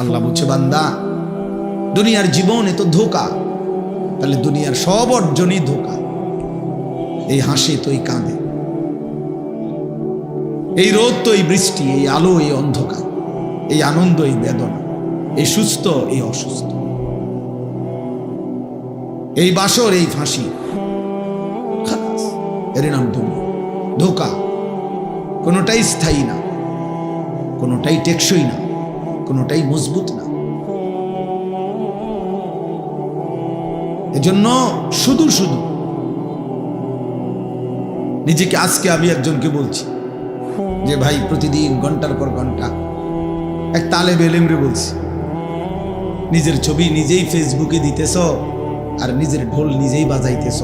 আল্লাহ বলছে, বান্দা দুনিয়ার জীবন এত ধোঁকা, তাহলে দুনিয়ার সব অর্জনই ধোঁকা। এই হাসি তো এই কাঁদে, এই রোদ তো এই বৃষ্টি, এই আলো এই অন্ধকার, এই আনন্দ এই বেদনা, এই সুস্থ এই অসুস্থ, এই বাসর এই ফাঁসি, খালাস, এর নাম দুনিয়া। ধোঁকা, কোনোটাই স্থায়ী না, কোনোটাই টেকসই না, কোনোটাই মজবুত না। এজন্য শুধু শুধু নিজেকে, আজকে আমি একজনকে বলছি যে ভাই প্রতিদিন ঘন্টার পর ঘন্টা, এক তালেব এলেমরে বলছি, নিজের ছবি নিজেই ফেসবুকে দিতেছ আর নিজের ঢোল নিজেই বাজাইতেছ,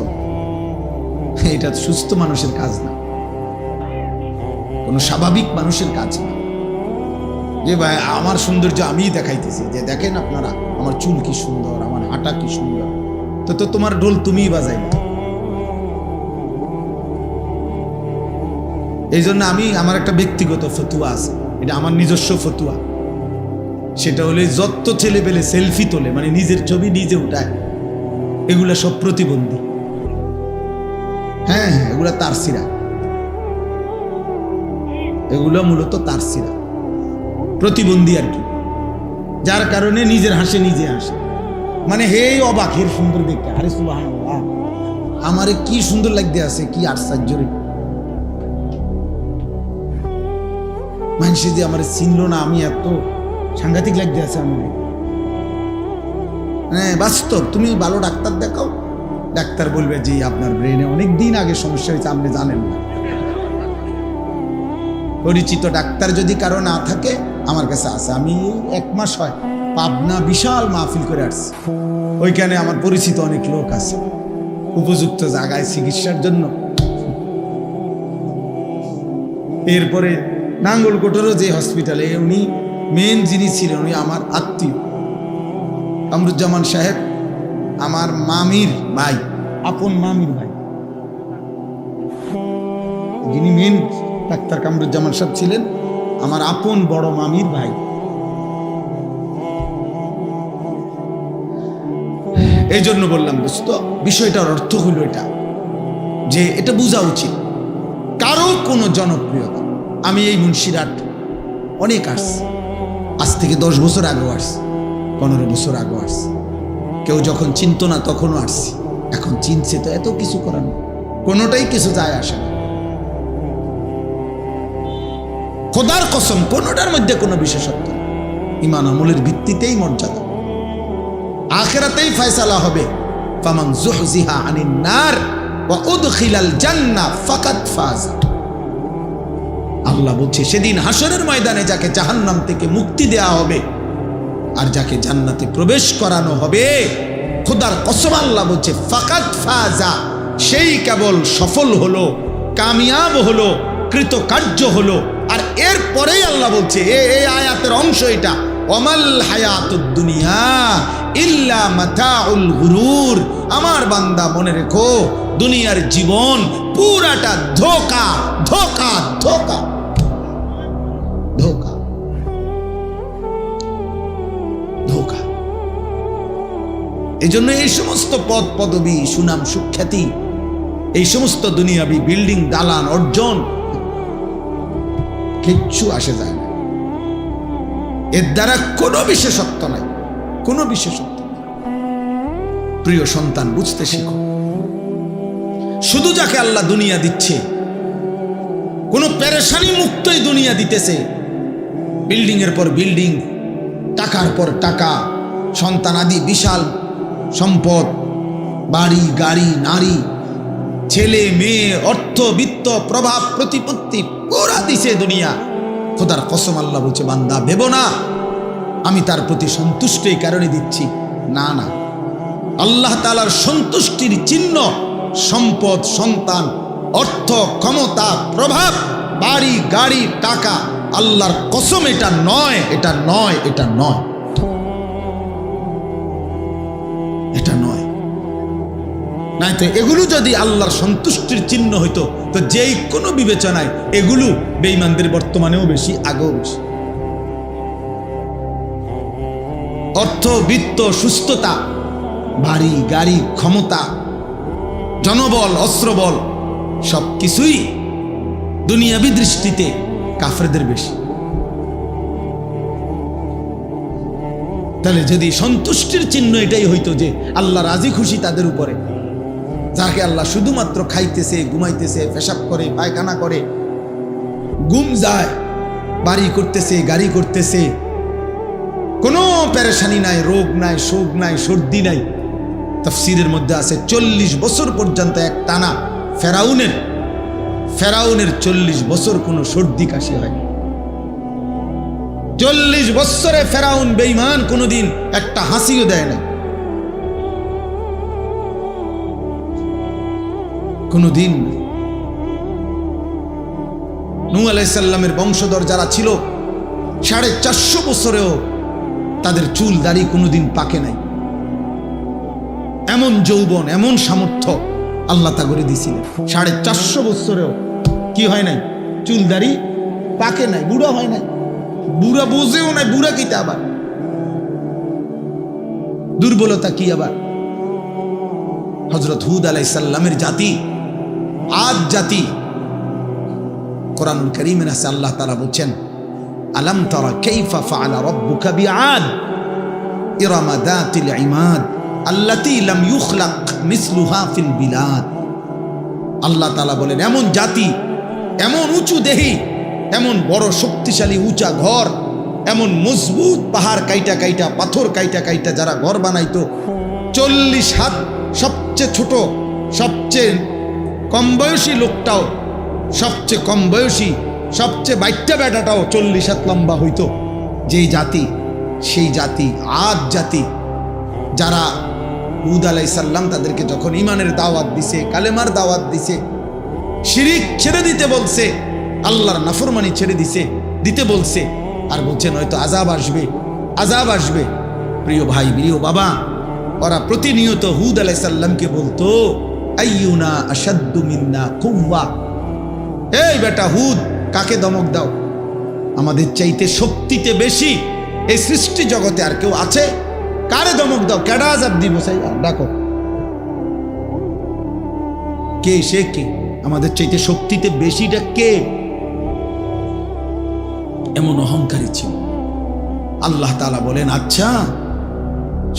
এটা সুস্থ মানুষের কাজ না, কোনো স্বাভাবিক মানুষের কাজ না। যে ভাই আমার সৌন্দর্য আমিই দেখাইতেছি, যে দেখেন আপনারা আমার চুল কি সুন্দর, আমার হাঁটা কি সুন্দর, তো তোমার ঢোল তুমিই বাজাইলে। এই জন্য আমার একটা ব্যক্তিগত ফতুয়া আছে, এটা আমার নিজস্ব ফতুয়া। সেটা হলে যত ছেলে পেলে সেলফি তোলে, মানে নিজের ছবি নিজে উঠায়, এগুলা সব প্রতিবন্ধী। হ্যাঁ, এগুলা তারসিরা, এগুলো মূলত তারসিরা, প্রতিবন্ধী আর কি, যার কারণে নিজের হাসে নিজে হাসে, মানে হে অবাক, হের সুন্দর দেখতে, আরে সুবহানাল্লাহ, আমারে কি সুন্দর লাগতে আছে, কি আশ্চর্য রে, মানুষ যে আমার চিনল না, আমি এত সাংঘাতিক লাগতে আছে আমার। হ্যাঁ বাস্তব, তুমি ভালো ডাক্তার দেখাও, ডাক্তার বলবে যে আপনার ব্রেনে অনেক দিন আগে সমস্যা হয়েছে, আপনি জানেন না। পরিচিত ডাক্তার যদি কারো না থাকে, আমার কাছে আছে, আমি 1 মাস হয় পাবনা বিশাল মাহফিল করে আসছি, ওইখানে আমার পরিচিত অনেক লোক আছে, উপযুক্ত জায়গায় চিকিৎসার জন্য। এরপরে নাঙ্গলকোটেরও যে হসপিটালে, উনি মেন যিনি ছিলেন, উনি আমার আত্মীয়, কামরুজ্জামান সাহেব, আমার মামির ভাই, আপন মামির ভাই, যিনি মেন ডাক্তার কামরুজ্জামান সাহেব ছিলেন আমার আপন বড় মামির ভাই। এই জন্য বললাম দোস্ত, বিষয়টার অর্থ হলো এটা, যে এটা বোঝা উচিত, কারো কোনো জনপ্রিয়তা, আমি এই মুন্সিরহাট অনেক আসছি, আজ থেকে 10 বছর আগেও আসছি, 15 বছর আগেও আসছি, কেউ যখন চিনত না তখনও আসছি, এখন চিনছে তো এত কিছু করার নেই, কোনোটাই কিছু যায় আসে না। খোদার কসম, কোনোটার মধ্যে কোনো বিশেষত্ব নেই, ঈমান আমলের ভিত্তিতেই মর্যাদা, আখিরাতেই ফয়সালা হবে। ফামান যুহজিহা আনিন নার ওয়া উদখিলাল জান্নাহ ফাকাদ ফাজা। আল্লাহ বলছে, সেদিন হাসরের ময়দানে যাকে জাহান্নাম থেকে মুক্তি দেয়া হবে আর যাকে জান্নাতে প্রবেশ করানো হবে, খোদার কসম আল্লাহ বলছে ফাকাদ ফাজা, সেই কেবল সফল হলো, কামিয়াব হলো, কৃতকার্য হলো। আর এরপরেই আল্লাহ বলছে, এই আয়াতের অংশ এটা, ওয়ামাল হায়াতুদ দুনিয়া ইল্লা মাতাউল গুরুর। আমার বান্দা মনে রেখো, দুনিয়ার জীবন পুরাটা ধোঁকা, ধোঁকা, ধোঁকা, ধোঁকা, ধোঁকা। এই জন্য এই সমস্ত পদ পদবী, সুনাম সুখ্যাতি, এই সমস্ত দুনিয়াবি বিল্ডিং, দালান, অর্জন কিচ্ছু আসে যায় না, এর দ্বারা কোনো বিশেষত্ব নাই, কোনো বিশেষত্ব। প্রিয় সন্তান, বুঝতে শিখো, শুধু যাকে আল্লাহ দুনিয়া দিচ্ছে, কোনো পেরেশানি মুক্তই দুনিয়া দিতেছে, বিল্ডিং এর পর বিল্ডিং, টাকার পর টাকা, সন্তানাদি, বিশাল সম্পদ, বাড়ি গাড়ি, নারী, ছেলে মেয়ে, অর্থ বিত্ত, প্রভাব প্রতিপত্তি, পুরা দিছে দুনিয়া। খোদার কসম আল্লাহ বলছে, বান্দা ভেবো না আমি তার প্রতি সন্তুষ্ট এই কারণে দিচ্ছি, না না, আল্লাহ তাআলার সন্তুষ্টির চিহ্ন সম্পদ, সন্তান, অর্থ, ক্ষমতা, প্রভাব, বাড়ি গাড়ি, টাকা, আল্লাহর কসম এটা নয়, এটা নয়, এটা নয়, এটা নয়। নাই তো এগুলো যদি আল্লাহর সন্তুষ্টির চিহ্ন হইতো, তো যেই কোনো বিবেচনায় এগুলো বেঈমানদের বর্তমানেও বেশি, আগেও বেশি। অর্থ, বিত্ত, সুস্থতা, বাড়ি গাড়ি, ক্ষমতা, জনবল, অস্ত্রবল সবকিছুই দুনিয়াবী দৃষ্টিতে কাফেরদের বেশি। তাহলে যদি সন্তুষ্টির চিহ্ন এটাই হইতো যে আল্লাহ রাজি খুশি তাদের উপরে, যাকে আল্লাহ শুধুমাত্র খাইতেছে, ঘুমাইতেছে, পেশাব করে, পায়খানা করে, ঘুম যায়, বাড়ি করতেছে, গাড়ি করতেছে, কোনো পেরেশানি নাই, রোগ নাই, শোক নাই, সর্দি নাই। তাফসীরের মধ্যে আছে 40 বছর পর্যন্ত এক টানা ফেরাউনের 40 বছর কোনো সর্দি কাশি হয়। 40 বছরে ফেরাউন বেঈমান কোনোদিন একটা হাসিও দেয় না, কোনোদিন। নূহ আলাইহিস সালামের বংশধর যারা ছিল 450 বছরেও তাদের চুল দাড়ি কোনোদিন পাকে নাই। এমন যৌবন, এমন সামর্থ্য আল্লাহ তা করে দিয়েছিলেন। 450 বছরেও কি হয় নাই? চুল দাড়ি পাকে নাই, বুড়া হয় নাই, বুড়া বোঝেও নাই। বুড়া কিতে আবার? দুর্বলতা কি আবার? হযরত হুদ আলাইহিস সালামের জাতি, আদ জাতি, কোরআনুল কারীমে আছে আল্লাহ তাআলা বলেন, আলাম তারা কাইফা ফাআলা রাব্বুকা বিআদ ইরামা যাতিল ইমাদ আল্লাতী লাম ইউখলাক মিসলুহা ফিল বিলাদ। আল্লাহ তাআলা বলেন, এমন জাতি, এমন উঁচু দেহি, এমন বড় শক্তিশালী উঁচা ঘর, এমন মজবুত পাহাড় কাইটা কাইটা, পাথর কাইটা কাইটা যারা ঘর বানাইতো, 40 হাত, সবচেয়ে ছোট, সবচেয়ে কম বয়সী লোকটাও, সবচেয়ে কম বয়সী, সবচেয়ে বাইট্টা বেটাটাও 40 হাত লম্বা হইতো। যেই জাতি, সেই জাতি আদ জাতি, যারা হুদ আলাইহিস সালাম তাদেরকে যখন ঈমানের দাওয়াত দিছে, কালেমার দাওয়াত দিছে, শিরিক ছেড়ে দিতে বলছে, আল্লাহর নাফরমানি ছেড়ে দিতে বলছে, আর বলছে নয়তো আযাব আসবে, আযাব আসবে। প্রিয় ভাই, প্রিয় বাবা, ওরা প্রতিনিয়ত হুদ আলাইহিস সালামকে বলতো, আইয়ুনা আশাদ্দু মিন্না কুওয়া, এই বেটা হুদ, কাকে দমক দাও? আমাদের চাইতে শক্তিতে বেশি এই সৃষ্টি জগতে আর কেউ আছে? কারে দমক দাও? কেডা আযাব দিব? সাইবা ডাকো, কে সে? কে আমাদের চাইতে শক্তিতে বেশিটা কে? এমন অহংকারী ছিল। আল্লাহ তাআলা বলেন, আচ্ছা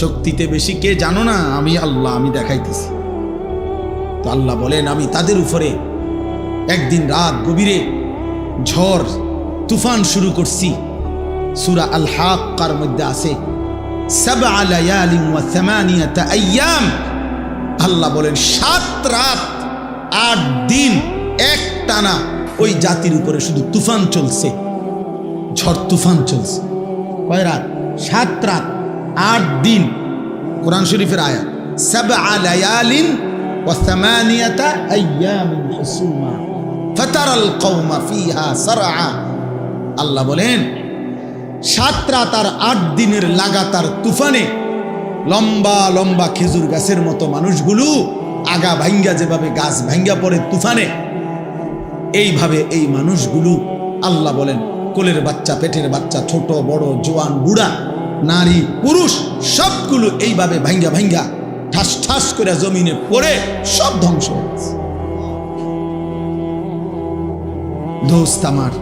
শক্তিতে বেশি কে জানো না? আমি আল্লাহ, আমি দেখাইতেছি। তো আল্লাহ বলেন, আমি তাদের উপরে একদিন রাত গভীরে ঝড় তুফান শুরু করছি। সূরা আল হাক্কার মধ্যে আছে 7 লায়ালিন ওয়া 8 আইয়াম। আল্লাহ বলেন 7 রাত 8 দিন এক টানা ওই জাতির উপরে শুধু তুফান চলছে, ঝড় তুফান চলছে। কয় রাত? 7 রাত 8 দিন। কোরআন শরীফের আয়াত, 7 লায়ালিন ওয়া 8 আইয়ামিন হুসুমা ফাতারাল কওমা ফিহা সারআ। আল্লাহ বলেন 7 রাত আর 8 দিনের লাগাতার তুফানে লম্বা লম্বা খেজুর গাছের মতো মানুষগুলো আগা ভাঙ্গা, যেভাবে গাছ ভাঙ্গা পড়ে তুফানে, এইভাবে এই মানুষগুলো আল্লাহ বলেন কোলের বাচ্চা, পেটের বাচ্চা, ছোট বড়, জোয়ান বুড়া, নারী পুরুষ সবগুলো এইভাবে ভাঙ্গা ভাঙ্গা ঠাস ঠাস করে জমিনে পড়ে সব ধ্বংস হয়ে গেছে। দোস্ত আমার,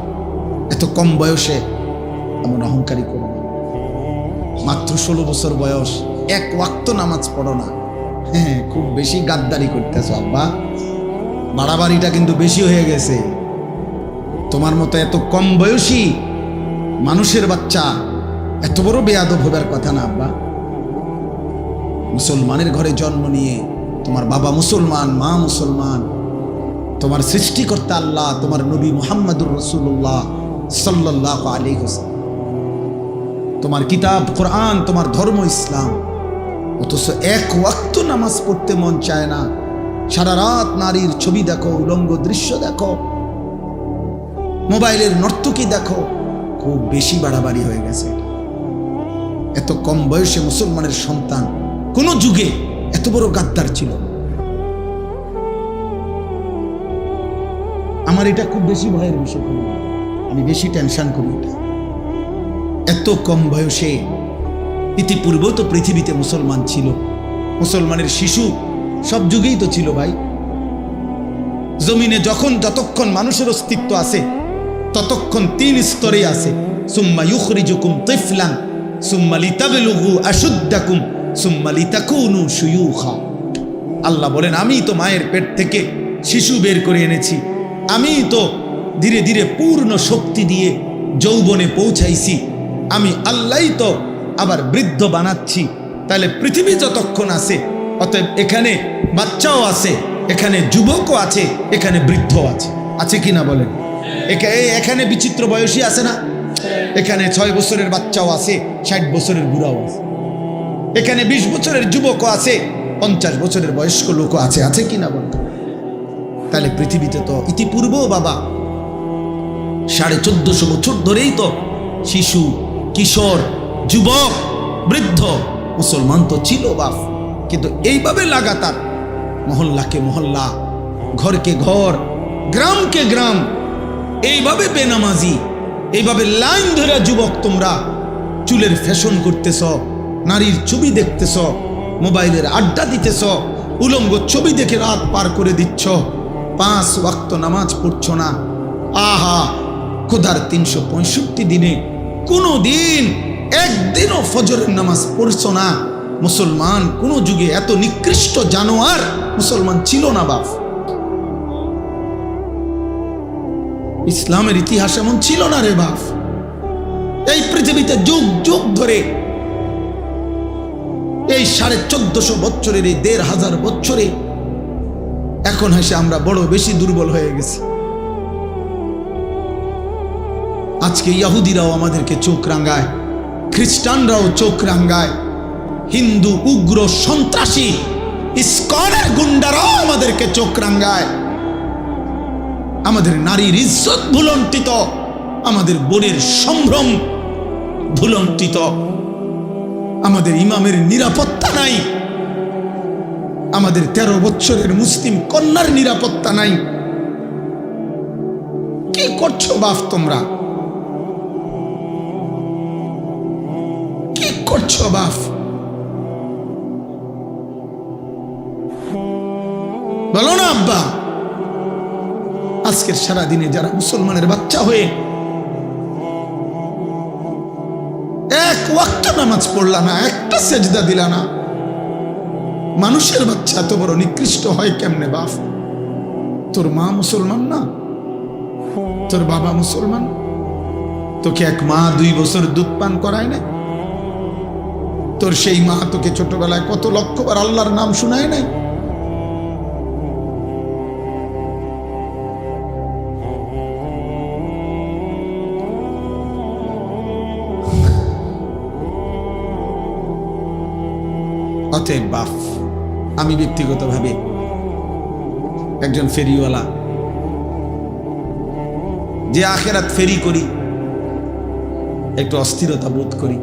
এত কম বয়সে এমন অহংকারী করো না। মাত্র 16 বছর বয়স, 1 ওয়াক্ত নামাজ পড়ো না। হ্যাঁ, খুব বেশি গাদ্দারি করতেছ আব্বা, বাড়াবাড়িটা কিন্তু বেশি হয়ে গেছে। তোমার মতো এত কম বয়সী মানুষের বাচ্চা এত বড় বেয়াদব হবার কথা না আব্বা। মুসলমানের ঘরে জন্ম নিয়ে, তোমার বাবা মুসলমান, মা মুসলমান, তোমার সৃষ্টিকর্তা আল্লাহ, তোমার নবী মুহাম্মদুর রাসূলুল্লাহ সাল্লাল্লাহু আলাইহি ওয়াসাল্লাম, তোমার কিতাব কোরআন, তোমার ধর্ম ইসলাম, অথচ 1 ওয়াক্ত নামাজ পড়তে মন চায় না। সারা রাত নারীর ছবি দেখো, উলঙ্গ দৃশ্য দেখো, মোবাইলের নর্তকী দেখো। খুব বেশি বাড়াবাড়ি হয়ে গেছে। এত কম বয়সে মুসলমানের সন্তান কোন যুগে এত বড় গাদ্দার ছিল? আমার এটা খুব বেশি ভয়ের বিষয়, আমি বেশি টেনশন করি। এটা এত কম বয়সে ইতিপূর্বেও তো পৃথিবীতে মুসলমান ছিল, মুসলমানের শিশু সব যুগেই তো ছিল ভাই। জমিনে যতক্ষণ মানুষের অস্তিত্ব আছে ততক্ষণ 3 স্তরে আছে। সুম্মা ইউখরিজুকুম তিফলান সুম্মা লিতাবলুগু আশুদ্দাকুম সুম্মা লিতাকুনু শুয়ুখা। আল্লাহ বলেন, আমি তো মায়ের পেট থেকে শিশু বের করে এনেছি, আমি তো ধীরে ধীরে পূর্ণ শক্তি দিয়ে যৌবনে পৌঁছাইছি, আমি আল্লাহই তো আবার বৃদ্ধ বানাচ্ছি। তাহলে পৃথিবী যতক্ষণ আছে, অতএব এখানে বাচ্চাও আছে, এখানে যুবকও আছে, এখানে বৃদ্ধ আছে, আছে কি না বলেন? এখানে বিচিত্র বয়সী আছে না? এখানে 6 বছরের বাচ্চাও আছে, 60 বছরের বুড়াও আছে, এখানে 20 বছরের যুবকও আছে, 50 বছরের বয়স্ক লোকও আছে, আছে কি না বলেন? তাহলে পৃথিবীতে তো ইতিপূর্বেও বাবা 1450 বছর ধরেই তো শিশু, কিশোর, যুবক, বৃদ্ধ মুসলমান তো ছিল বাপ। কিন্তু এইভাবে লাগাতার মহল্লাকে মহল্লা, ঘরকে ঘর, গ্রামকে গ্রাম, এইভাবে বেনামাজি, এইভাবে লাইন ধরে যুবক তোমরা চুলের ফ্যাশন করতেছ, নারীর ছবি দেখতেছ, মোবাইলের আড্ডা দিতেছ, উলঙ্গ ছবি দেখে রাত পার করে দিচ্ছ, 5 ওয়াক্ত নামাজ পড়ছ না। আহা, খোদার 365 দিনে কোনো দিন একদিনও ফজরের নামাজ পড়ছ না। মুসলমান কোন যুগে এত নিকৃষ্ট জানোয়ার মুসলমান ছিল না বাপ। ইসলামের ইতিহাস এমন ছিল না রে বাপ। এই পৃথিবীতে যুগ যুগ ধরে, এই 1450 বছরের, এই 1500 বছরে এখন হেসে আমরা বড় বেশি দুর্বল হয়ে গেছি। আজকে ইহুদিরাও আমাদেরকে চোখ রাঙায়, খ্রিস্টানরাও চোখ রাঙায়, হিন্দু উগ্র সন্ত্রাসী ইসকনের গুন্ডারাও আমাদেরকে চোখ রাঙায়। আমাদের নারীর ইজ্জত ভুলণ্ঠিত, আমাদের বোনের সম্ভ্রম ভুলণ্ঠিত, আমাদের ইমামের নিরাপত্তা নাই, আমাদের 13 বছরের মুসলিম কন্যার নিরাপত্তা নাই। কি করছো বাপ তোমরা? কি করছো বাপ? বলো না আব্বা। আজকের সারা দিনে যারা মুসলমানের বাচ্চা হয়ে এক ওয়াক্ত নামাজ পড়লা না, একটা সেজদা দিলা না, মানুষের বাচ্চা এত বড় নিকৃষ্ট হয় কেমনে বাপ? তোর মা মুসলমান না? তোর বাবা মুসলমান? তোকে এক মা 2 বছর দুধ পান করায় না? তোর সেই মা তোকে ছোটবেলায় কত লক্ষবার আল্লাহর নাম শোনায় নাই? অতএব বাপ, আমি ব্যক্তিগতভাবে একজন ফেরিওয়ালা, যে আখেরাত ফেরি করি, একটু অস্থিরতা বোধ করি,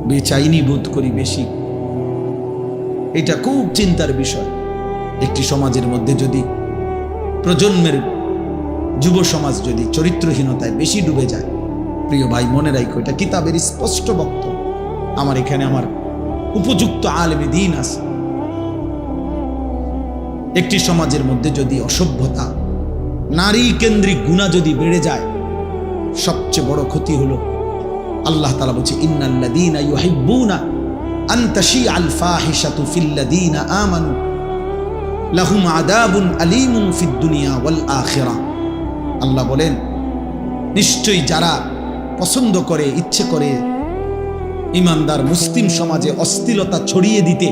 বেচাইনি বোধ করি বেশি। এটা খুব চিন্তার বিষয়। একটি সমাজের মধ্যে যদি প্রজন্মের যুব সমাজ যদি চরিত্রহীনতায় বেশি ডুবে যায়, প্রিয় ভাই মনে রাখো, এটা কিতাবের স্পষ্ট বক্তব্য। আমার এখানে আমার উপযুক্ত আলেমে দ্বীন আছে। একটি সমাজের মধ্যে যদি অসভ্যতা, নারী কেন্দ্রিক গুনাহ যদি বেড়ে যায়, সবচেয়ে বড় ক্ষতি হলো আল্লাহ তাআলা বলছে, ইন্নাল্লাযীনা ইউহিব্বুনা আন তাশিআল ফাহিশাতু ফিল্লাযীনা আমানু লাহুম আযাবুন আলীমুন ফিদ দুনিয়া ওয়াল আখিরাহ। আল্লাহ বলেন, নিশ্চয়ই যারা পছন্দ করে, ইচ্ছে করে ইমানদার মুসলিম সমাজে অশ্লীলতা ছড়িয়ে দিতে,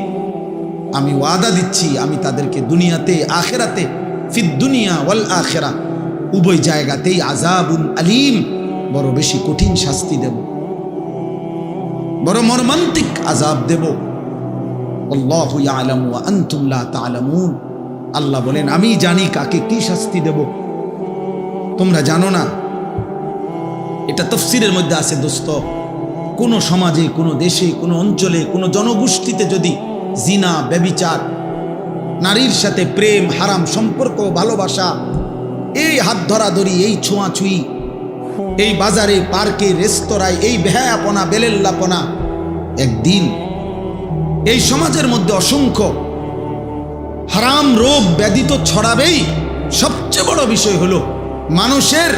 আমি ওয়াদা দিচ্ছি, আমি তাদেরকে দুনিয়াতে, আখিরাতে, ফিদ দুনিয়া ওয়াল আখিরাহ, উভয় জায়গাতেই আযাবুন আলীম, বড় বেশি কঠিন শাস্তি দেব, বড় মর্মান্তিক আযাব দেব। আল্লাহু ইয়ালামু ওয়া আনতুম লা তা'লামুন। আল্লাহ বলেন, আমি জানি কাকে কি শাস্তি দেব, তোমরা জানো না। এটা তাফসীরের মধ্যে আছে দোস্ত। কোন সমাজে, কোন দেশে, কোন অঞ্চলে, কোন জনগোষ্ঠীতে যদি জিনা, ব্যভিচার, নারীর সাথে প্রেম, হারাম সম্পর্ক, ভালোবাসা, এই হাত ধরাধরি, এই ছোঁয়াছুঁই, এই বাজারে, পার্কে, রেস্তোরাঁয়, এই বেহায়াপনা, বেলেল্লাপনা, একদিন এই সমাজের মধ্যে অসংখ্য হারাম রোগ ব্যাধি তো ছড়াবেই, সবচেয়ে বড় বিষয় হলো মানুষের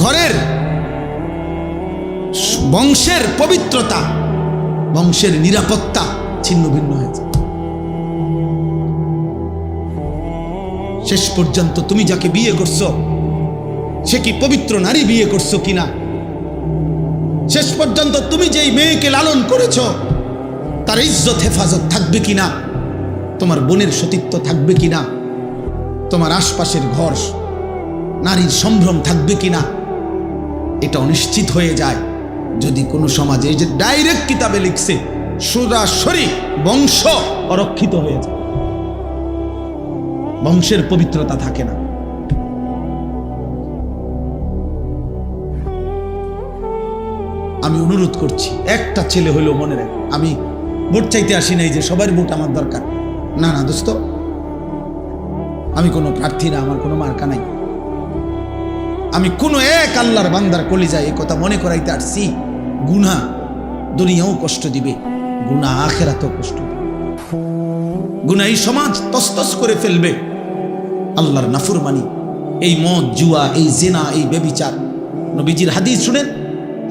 ঘরের বংশের পবিত্রতা, বংশের নিরাপত্তা ছিন্ন ভিন্ন হয়েছে। শেষ পর্যন্ত তুমি যাকে বিয়ে করছো সে কি পবিত্র নারী বিয়ে করছো কিনা, শেষ পর্যন্ত তুমি যেই মেয়েকে লালন করেছো তার ইজ্জত হেফাজত থাকবে কিনা, তোমার বোনের সতীত্ব থাকবে কিনা, তোমার আশপাশের ঘর নারীর সম্ভ্রম থাকবে কিনা, এটা অনিশ্চিত হয়ে যায় যদি কোনো সমাজে, এই যে ডাইরেক্ট কিতাবে লিখছে, সরাসরি বংশ অরক্ষিত হয়ে যায়, বংশের পবিত্রতা থাকে না। আমি অনুরোধ করছি, একটা ছেলে হইলেও মনে রাখ, আমি ভোট চাইতে আসি নাই যে সবার ভোট আমার দরকার, না না দোস্ত, আমি কোনো প্রার্থী না, আমার কোনো মার্কা নাই, আমি কোনো এক আল্লাহর বান্দার কলিজায় এই কথা মনে করাইতে আসছি, গুনাহ দুনিয়াও কষ্ট দিবে, গুনাহ আখিরাতেও কষ্ট দিবে, গুনাহ এই সমাজ তসতস করে ফেলবে, আল্লাহর নাফরমানি, এই মদ জুয়া, এই জিনা, এই ব্যভিচার। নবীজির হাদিস শুনেন,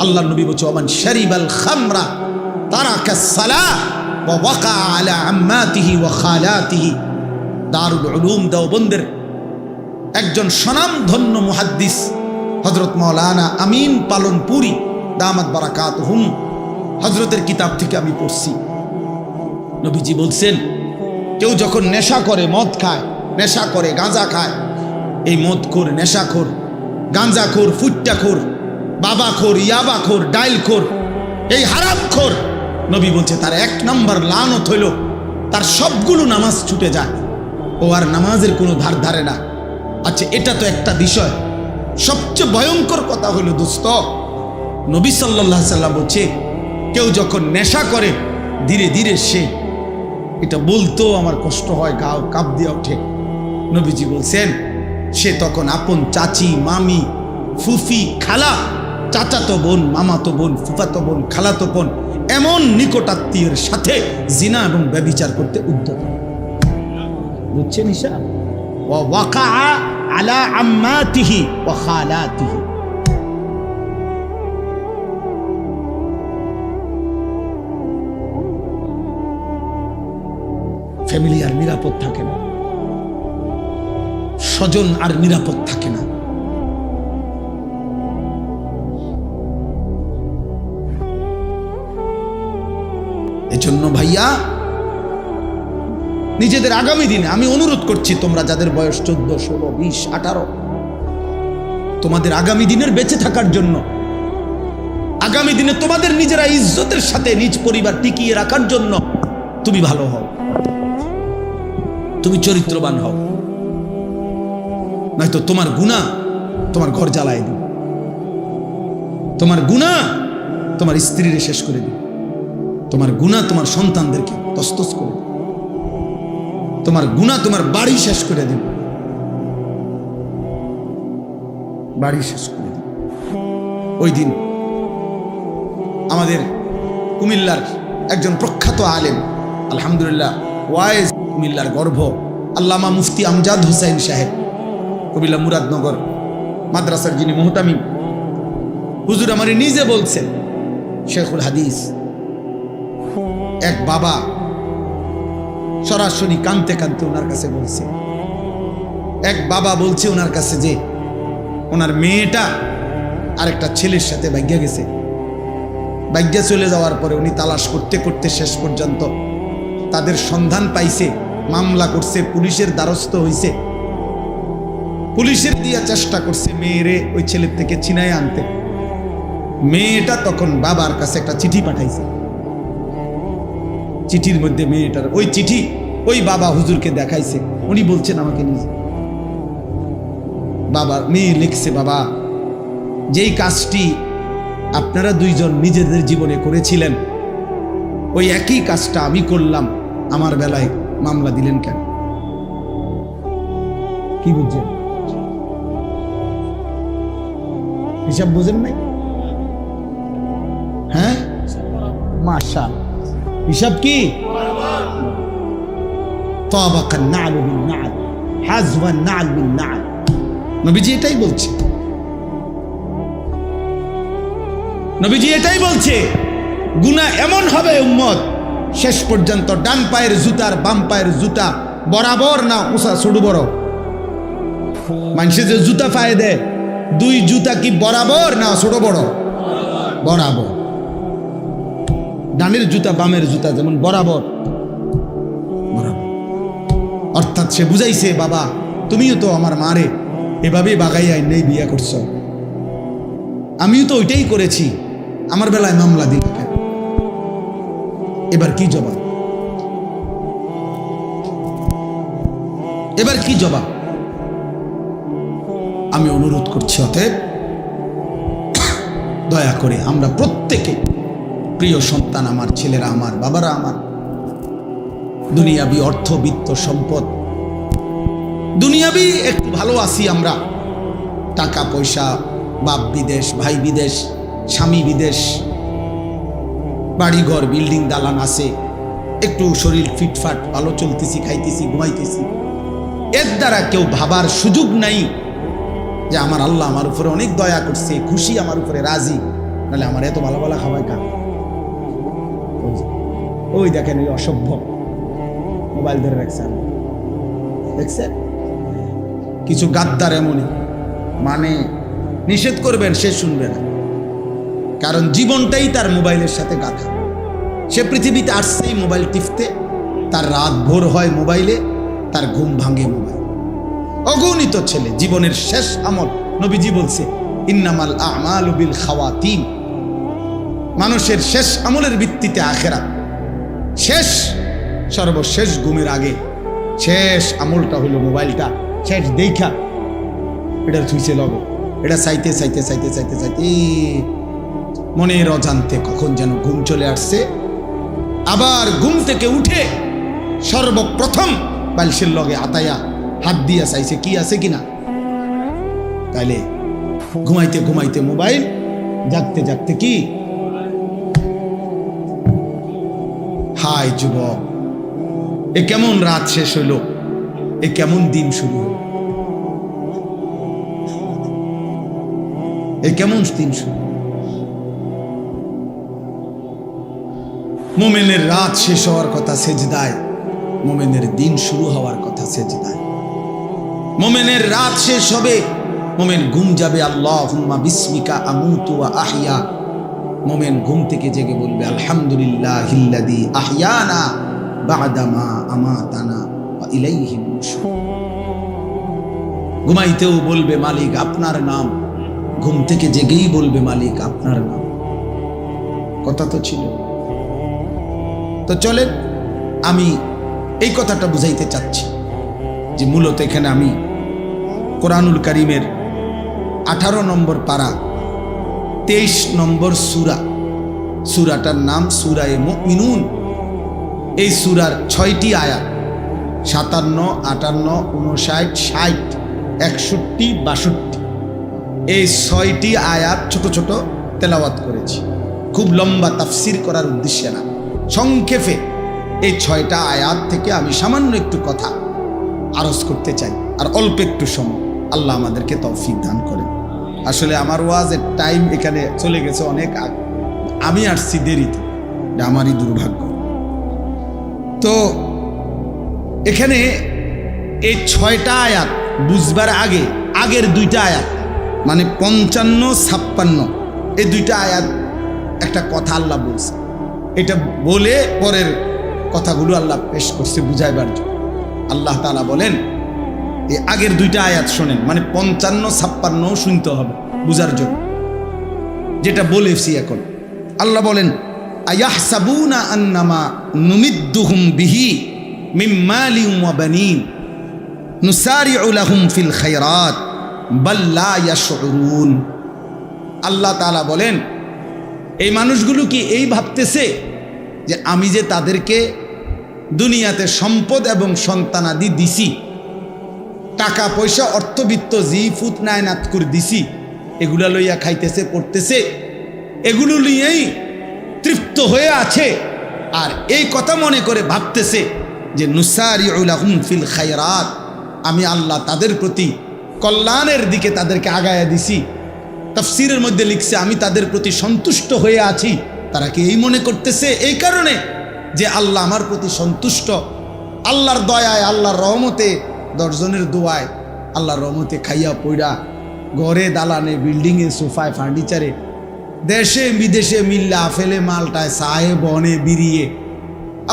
আল্লাহর নবী বলছে, ওমান শারিবাল খামরা তারাকাস সালাহ ওয়া ওয়াকা আলা আম্মাতিহি ওয়া খালাতিহি। দারুল উলুম দেওবন্দের একজন স্বনামধন্য মুহাদ্দিস হযরত মাওলানা আমিন পালনপুরি দামাত বারাকাতুহুম, হযরতের কিতাব থেকে আমি পড়ছি, নবীজি বলছেন, কেউ যখন নেশা করে, মদ খায়, নেশা করে, গাঁজা খায়, এই মদখোর, নেশাখোর, গাঁজাখোর, ফুট্টাখোর, বাবাখোর, ইয়াবাখোর, ডাইলখোর, এই হারামখোর, নবী বলছে তার এক নম্বর লানত হইল তার সবগুলো নামাজ ছুটে যায়, ও আর নামাজের কোনো ধার ধারে না। আচ্ছা, এটা তো একটা বিষয়, সবচেয়ে ভয়ঙ্কর কথা হইল দোস্ত, নবী সাল্লাল্লাহু আলাইহি সাল্লাম বলছে, কেউ যখন নেশা করে ধীরে ধীরে সে, এটা বলতেও আমার কষ্ট হয়, গাও কাঁপ দিয়ে ওঠে, নবীজি বলছেন সে তখন আপন চাচি, মামি, ফুফি, খালা, চাচাতো বোন, মামাতো বোন, ফুফাতো বোন, খালাতো বোন, এমন নিকটাত্মীয়ের সাথে জিনা এবং ব্যভিচার করতে উদ্যত, বুঝছেন হিসাব, ওয়া ওয়াকা আলা আম্মাতিহি ওয়া খালাতিহি। ফ্যামিলি আর নিরাপদ থাকে না, স্বজন আর নিরাপদ থাকে না। এজন্য ভাইয়া, নিজেদের আগামী দিনে আমি অনুরোধ করছি, তোমরা যাদের বয়স 14, 16, 20, 18, তোমাদের আগামী দিনের বেঁচে থাকার জন্য, আগামী দিনে তোমাদের নিজেরা ইজ্জতের সাথে নিজ পরিবার টিকিয়ে রাখার জন্য তুমি ভালো হও, তুমি চরিত্রবান হও, নয়তো তোমার গুনাহ তোমার ঘর জ্বালায় দিবে, তোমার গুনাহ তোমার স্ত্রীরে শেষ করে দিবে, তোমার গুনাহ তোমার সন্তানদেরকে তসতস করে দিবে, তোমার গুনাহ তোমার বাড়ি শেষ করে দিবে, বাড়ি শেষ করে দিবে। ওই দিন আমাদের কুমিল্লার একজন প্রখ্যাত আলেম, আলহামদুলিল্লাহ ওয়াইজ, কুমিল্লার গর্ভ, আল্লামা মুফতি আমজাদ হোসেন সাহেব, কুমিল্লা মুরাদনগর মাদ্রাসার যিনি মুহতামিম, হুজুর আমারে নিজে বলছেন, শেখুল হাদিস, এক বাবা সরাসরি কাঁদতে কাঁদতে ওনার কাছে বলছে, এক বাবা বলছে ওনার কাছে যে ওনার মেয়েটা আরেকটা ছেলের সাথে ভাগ্যা গেছে, ভাগ্যা চলে যাওয়ার পরে উনি তালাশ করতে করতে শেষ পর্যন্ত তাদের সন্ধান পাইছে, মামলা করছে, পুলিশের দ্বারস্থ হইছে, পুলিশের দিয়া চেষ্টা করছে মেয়েরে ওই ছেলের থেকে ছিনায় আনতে। মেয়েটা তখন বাবার কাছে একটা চিঠি পাঠাইছে, চিঠির মধ্যে মেয়েটার ওই চিঠি ওই বাবা হুজুরকে দেখাইছে, উনি বলছেন আমাকে নিজে, বাবা মেয়ে লিখছে, বাবা যেই কাজটি আপনারা দুইজন নিজেদের জীবনে করেছিলেন ওই একই কাজটা আমি করলাম, আমার বেলায় মামলা দিলেন কেন? কি বুঝছেন? হিসাব বুঝেন নাই? হ্যাঁ, মাশাআল্লাহ, হিসাব কি? তাবাকান না'লু বিন না'ল, হাযওয়ান না'ল বিন না'ল। নবীজি এটাই বলছে, নবীজি এটাই বলছে, গুনাহ এমন হবে উম্মত শেষ পর্যন্ত ডান পায়ের জুতার বাম পায়ের জুতা বরাবর না উঁচা ছোট বড়। মানুষে যে জুতা পায়ে দেয়, দুই জুতা কি বরাবর না ছোট বড়? বরাবর। ডানের জুতা বামের জুতা যেমন বরাবর বরাবর। অর্থাৎ সে বুঝাইছে, বাবা তুমিও তো আমার মারে এভাবেই বাগাইয়া নেই বিয়া করছো, আমিও তো ওইটাই করেছি, আমার বেলায় মামলা দিল কেন? এবার কি জবাব? এবার কি জবাব? আমি অনুরোধ করছি, অতএব দয়া করে আমরা প্রত্যেকে, প্রিয় সন্তান আমার, ছেলেরা আমার, বাবারা আমার, দুনিয়াবি অর্থ বিত্ত সম্পদ, দুনিয়াবি একটু ভালো আছি আমরা, টাকা পয়সা, বাপ বিদেশ, ভাই বিদেশ, স্বামী বিদেশ, বাড়িঘর বিল্ডিং দালান আছে, একটু শরীর ফিটফাট, ভালো চলতেছি, খাইতেছি, ঘুমাইতেছি। এর দ্বারা কেউ ভাবার সুযোগ নাই যে আমার আল্লাহ আমার উপরে অনেক দয়া করছে, খুশি, আমার উপরে রাজি, নাহলে আমার এত ভালো ভালো খাওয়ায় কান। ওই দেখেন ওই অসভ্য মোবাইল ধরে রাখছেন, দেখছেন? কিছু গাদ্দার এমনই, মানে নিষেধ করবেন সে শুনবে না, কারণ জীবনটাই তার মোবাইলের সাথে গাঁথা। সে পৃথিবীতে আসছেই মোবাইল টিপতে, তার রাত ভোর হয় মোবাইলে, তার ঘুম ভাঙে মোবাইল। অগণিত ছেলে জীবনের শেষ আমল, নবীজি বলছে ইন্নামাল আমালু বিল খাওয়াতিম, মানুষের শেষ আমলের ভিত্তিতে আখিরাত। শেষ সর্বশেষ ঘুমের আগে শেষ আমলটা হলো মোবাইলটা শেষ দেখা এটা থুইছে লগে, এটা চাইতে চাইতে চাইতে চাইতে চাইতে মনের অজান্তে কখন যেন ঘুম চলে আসছে। আবার ঘুম থেকে উঠে সর্বপ্রথম বালিশের লগে আতায়া হাত দিয়া চাইছে কি আছে কিনা। তাইলে ঘুমাইতে ঘুমাইতে মোবাইল, জাগতে জাগতে কি? হায় যুবক, এ কেমন রাত শেষ হইল, এ কেমন দিন শুরু হলো, এ কেমন দিন শুরু। মোমেনের রাত শেষ হওয়ার কথা সেজদায়, মোমেনের দিন শুরু হওয়ার কথা সেজদায়। মোমেনের রাত শেষ হবে, মোমেন ঘুম যাবে আল্লাহুম্মা বিসমিকা আমুতু ওয়া আহইয়া। মোমেন ঘুম থেকে জেগে বলবে আলহামদুলিল্লাহিল্লাযী আহইয়ানা বা'দা মা আমাতানা ওয়া ইলাইহিন নুশুর। ঘুমাইতেও বলবে মালিক আপনার নাম, ঘুম থেকে জেগেই বলবে মালিক আপনার নাম। কথা তো ছিল। তো চলেন, আমি এই কথাটা বুঝাইতে চাচ্ছি যে মূলত এখানে আমি কোরআনুল কারীমের 18 নম্বর পারা 23 নম্বর সূরা, সূরাটার নাম সূরায়ে মুমিনুন। এই সূরার 6টি আয়াত 57, 58, 59, 60, 61, 62 এই 6টি আয়াত ছোট ছোট তেলাওয়াত করেছি। খুব লম্বা তাফসির করার উদ্দেশ্যে না, সংক্ষেপে এই 6টা আয়াত থেকে আমি সামান্য একটু কথা আরজ করতে চাই। আর অল্প একটু সময়, আল্লাহ আমাদেরকে তৌফিক দান করেন। আসলে আমার ওয়াজের টাইম এখানে চলে গেছে অনেক আগে, আমি আসছি দেরিতে, এটা আমারই দুর্ভাগ্য। তো এখানে এই 6টা আয়াত বুঝবার আগে আগের 2টা আয়াত মানে 55, 56 এই 2টা আয়াত একটা কথা আল্লাহ বলছে, এটা বলে পরের কথাগুলো আল্লাহ পেশ করছে বুঝাইবার জন্য। আল্লাহ তাআলা বলেন, এই আগের 2টা আয়াত শোনেন, মানে 55, 56 শুনতে হবে বুঝার জন্য যেটা বলেছি এখন। আল্লাহ বলেন আয়াহসাবুনা আন্নামা নুমিদ্দুহুম বিহি মিন মালিন ওয়া বানিন নুসারিউ লাহুম ফিল খায়রাত বাল লা ইয়াশউরুন। আল্লাহ তাআলা বলেন, এই মানুষগুলো কি এই ভাবতেছে যে আমি যে তাদেরকে দুনিয়াতে সম্পদ এবং সন্তানাদি দিছি, টাকা পয়সা অর্থবিত্ত জি ফুত নায়নাত করে দিছি, এগুলা লইয়া খাইতেছে পড়তেছে, এগুলো নিয়েই তৃপ্ত হয়ে আছে, আর এই কথা মনে করে ভাবতেছে যে নুসারিউ লাহুম ফিল খায়রাত, আমি আল্লাহ তাদের প্রতি কল্যাণের দিকে তাদেরকে আগায়া দিছি। তাফসীরের মধ্যে লিখছে আমি তাদের প্রতি সন্তুষ্ট হয়ে আছি। তারা কি এই মনে করতেছে এই কারণে যে আল্লাহ আমার প্রতি সন্তুষ্ট, আল্লাহর দয়ায়, আল্লাহর রহমতে, 10 জনের দোয়ায়, আল্লাহর রহমতে খাইয়া পইড়া ঘরে দালানে বিল্ডিংয়ে সোফায় ফার্নিচারে দেশে বিদেশে মিল্লা ফেলে মালটায় সাহে বনে বিরিয়ে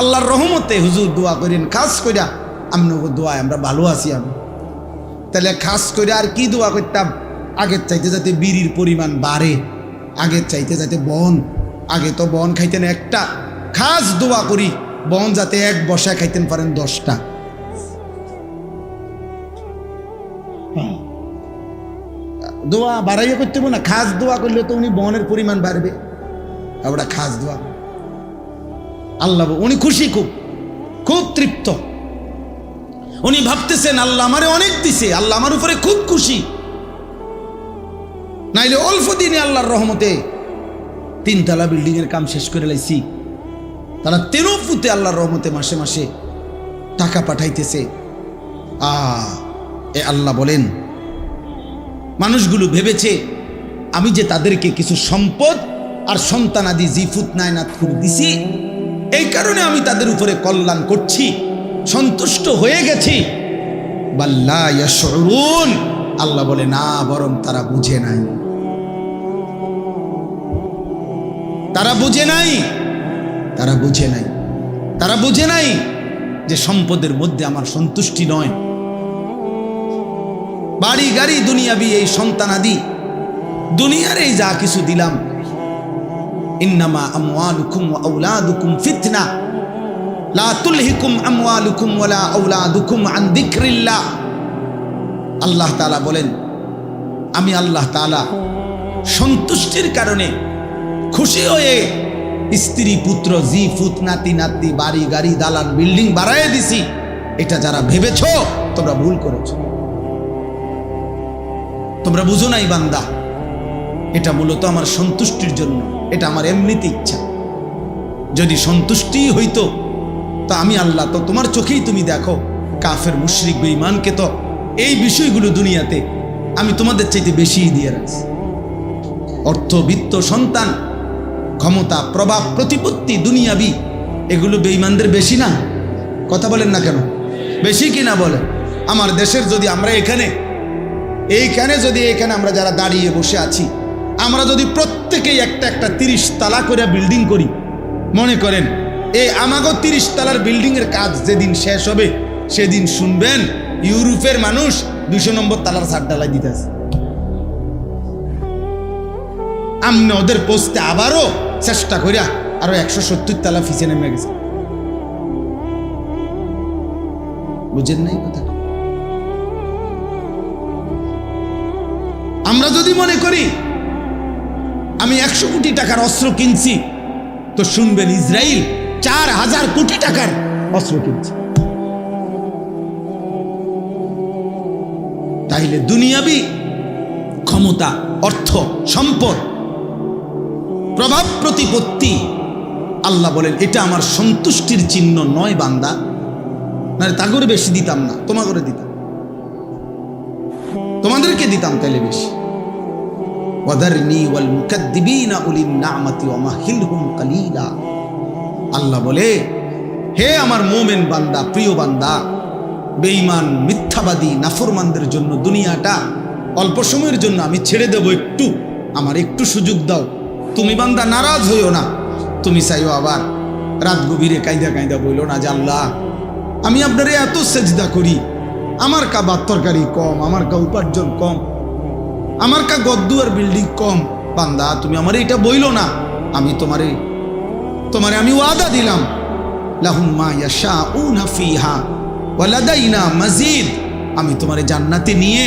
আল্লাহর রহমতে হুজুর দোয়া করেন খাস কইরা আমনগো দোয়ায় আমরা ভালো আছি। আমি তাহলে খাস করে আর কি দোয়া করতাম, আগের চাইতে যাতে বিড়ির পরিমাণ বাড়ে, আগের চাইতে যাতে বন, আগে তো বন খাইতেন একটা, খাস দোয়া করি বন যাতে এক বসায় খাইতেন পারেন 10টা। দোয়া বাড়াইয়া করতে না, খাস দোয়া করলে তো উনি বনের পরিমাণ বাড়বে। আমরা খাস দোয়া আল্লাহ উনি খুশি, খুব খুব তৃপ্ত। উনি ভাবতেছেন আল্লাহ আমারে অনেক দিছে, আল্লাহ আমার উপরে খুব খুশি। নাইলে অল্প দিনে আল্লাহর রহমতে 3 তলা বিল্ডিং এর কাম শেষ করে লাইছি। তারা 13 ফুটে আল্লাহর রহমতে মাসে মাসে টাকা পাঠাইতেছে। এ আল্লাহ বলেন মানুষগুলো ভেবেছে আমি যে তাদেরকে কিছু সম্পদ আর সন্তানাদি জিফুত নায়নাত করে দিছি, এই কারণে আমি তাদের উপরে কল্যাণ করছি, সন্তুষ্ট হয়ে গেছি। বাল্লা ইয়াশউরুন, আল্লাহ বলে না, বরং তারা বুঝে নাই, তারা বুঝে নাই, তারা বুঝে নাই, তারা বুঝে নাই যে সম্পদের মধ্যে আমার সন্তুষ্টি নয়। বাড়ি গাড়ি দুনিয়াবি এই সন্তানাদি দুনিয়ার এই যা কিছু দিলাম, ইন্নামা আমওয়ালুকুম ওয়া আওলাদুকুম ফিতনা লা তুলহিকুম আমওয়ালুকুম ওয়ালা আওলাদুকুম আন যিকরিল্লাহ। আল্লাহ তাআলা বলেন আমি আল্লাহ তাআলা সন্তুষ্টির কারণে খুশি হয়ে স্ত্রী পুত্র জি ফুত নাতি নাতি বাড়ি গাড়ি দালান বিল্ডিং বাড়ায় দিছি। এটা যারা ভেবেছো তোমরা ভুল করেছো, তোমরা বুঝো নাই বান্দা, এটা মূলত আমার সন্তুষ্টির জন্য, এটা আমার এমনিতে ইচ্ছা। যদি সন্তুষ্টি হইতো তা আমি আল্লাহ তো তোমার চোখেই তুমি দেখো কাফের মুশরিক বেঈমানকে তো এই বিষয়গুলো দুনিয়াতে আমি তোমাদের চাইতে বেশি দিয়ে রাখছি। অর্থ বিত্ত সন্তান ক্ষমতা প্রভাব প্রতিপত্তি দুনিয়াবি এগুলো বেঈমানদের বেশি না? কথা বলেন না কেন, বেশি কি না বলে? আমার দেশের যদি আমরা এইখানে যদি আমরা যারা দাঁড়িয়ে বসে আছি, আমরা যদি প্রত্যেকেই একটা একটা 30 তালা করে বিল্ডিং করি, মনে করেন এই আমাগো 30 তালার বিল্ডিং এর কাজ যেদিন শেষ হবে সেদিন শুনবেন ইউরোপের মানুষ 200 নম্বর তালার ছাদ ঢালাই দিতেছে। আমনে ওদের পোস্টে আবারও চেষ্টা করিয়া আরো 170 তালা ফিসে নেমে গেছে। বুঝেন নাই কথা? আমরা যদি মনে করি আমি 100 কোটি টাকার অস্ত্র কিনছি, তো শুনবেন ইসরায়েল 4000 কোটি টাকার অস্ত্র কিনছে। তাইলে দুনিয়াবি ক্ষমতা, অর্থ, সম্পদ, প্রভাব প্রতিপত্তি, আল্লাহ বলেন এটা আমার সন্তুষ্টির চিহ্ন নয় বান্দা। না তাগরে বেশি দিতাম না, তোমাগরে দিতাম, তোমাদেরকে দিতাম তাইলে বেশি। ওয়াদারনি ওয়াল মুকাদ্দিবিনা উলিন নি'মাতি ওয়া মাহিলহুম কালিলা। আল্লাহ বলে হে আমার মুমিন বান্দা, প্রিয় বান্দা, বেঈমান মিথ্যাবাদী নাফরমানদের জন্য দুনিয়াটা অল্প সময়ের জন্য আমি ছেড়ে দেব, একটু আমার একটু সুযোগ দাও। তুমি বান্দা নারাজ হইও না, তুমি চাইও আবার রাত গভীরে কায়দা কায়দা বইলো না যে আল্লাহ আমি আপনারে এত সেজদা করি, আমার কা ভাত তরকারি কম, আমার কা উপার্জন কম, আমার কা গদ্দুয়ার বিল্ডিং কম, বান্দা তুমি আমার এটা বইলো না। আমি তোমারে আমি ওয়াদা দিলাম লাহুম মা ইয়াশাউনা ফিহা ওয়া লাদাইনা মাজিদ। আমি তোমারে জান্নাতে নিয়ে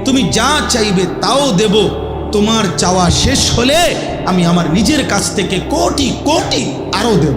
তুমি যা চাইবে তাও দেব। তোমার চাওয়া শেষ হলে আমি আমার নিজের কাছ থেকে কোটি কোটি আরো দেব।